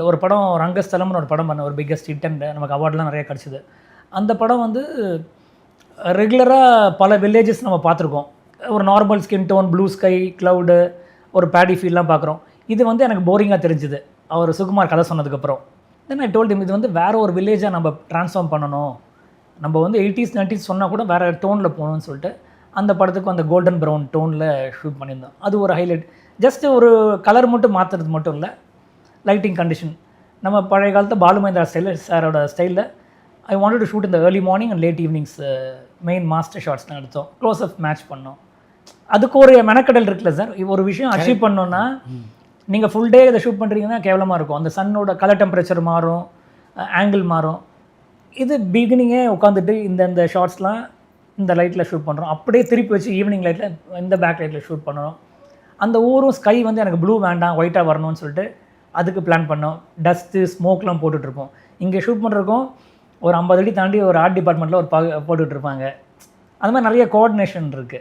ஒரு படம் ரங்கஸ்தலம்னு ஒரு படம் பண்ண ஒரு பிக்கஸ்ட் ஹிட் அண்ட் நமக்கு அவார்ட்லாம் நிறைய கிடச்சிது. அந்த படம் வந்து ரெகுலராக பல வில்லேஜஸ் நம்ம பார்த்துருக்கோம். ஒரு normal skin tone, blue sky, cloud, ஒரு பேடி ஃபீல்லாம் பார்க்குறோம். இது வந்து எனக்கு போரிங்காக தெரிஞ்சுது அவர் சுகுமார் கதை சொன்னதுக்கப்புறம். தென் ஐ டோல்ட் ஹிம் இது வந்து வேறு ஒரு வில்லேஜாக நம்ம ட்ரான்ஸ்ஃபார்ம் பண்ணணும். நம்ம வந்து 80s 90s சொன்னால் கூட வேறு டோனில் போகணும்னு சொல்லிட்டு அந்த படத்துக்கு அந்த கோல்டன் ப்ரௌன் டோனில் ஷூட் பண்ணியிருந்தோம். அது ஒரு ஹைலைட். ஜஸ்ட் ஒரு கலர் மட்டும் மாற்றுறது மட்டும் இல்லை, லைட்டிங் கண்டிஷன் நம்ம பழைய காலத்து பாலுமேந்திரா ஸ்டைலில் சாரோட ஸ்டைலில் ஐ வாண்டட் டு ஷூட் இந்த early morning and late evenings main master ஷாட்ஸ்லாம் எடுத்தோம். க்ளோஸ் அப் மேட்ச் பண்ணோம். அதுக்கு ஒரு மெனக்கடல் இருக்குல்ல சார். ஒரு விஷயம் அச்சீவ் பண்ணோன்னா நீங்கள் ஃபுல் டே இதை ஷூட் பண்ணுறீங்கன்னா கேவலமாக இருக்கும். அந்த சன்னோட கலர் டெம்பரேச்சர் மாறும், ஆங்கிள் மாறும். இது பிகினிங்கே உட்காந்துட்டு இந்த ஷார்ட்ஸ்லாம் இந்த லைட்டில் ஷூட் பண்ணுறோம். அப்படியே திருப்பி வச்சு ஈவினிங் லைட்டில் இந்த பேக் லைட்டில் ஷூட் பண்ணணும். அந்த ஊரும் ஸ்கை வந்து எனக்கு ப்ளூ வேண்டாம், ஒயிட்டாக வரணும்னு சொல்லிட்டு அதுக்கு பிளான் பண்ணோம். டஸ்ட்டு ஸ்மோக்லாம் போட்டுட்ருப்போம். இங்கே ஷூட் பண்ணுறதுக்கும் ஒரு 50 அடி தாண்டி ஒரு ஆர்ட் டிபார்ட்மெண்ட்டில் ஒரு போட்டுட்ருப்பாங்க. அது மாதிரி நிறைய கோஆர்டினேஷன் இருக்குது.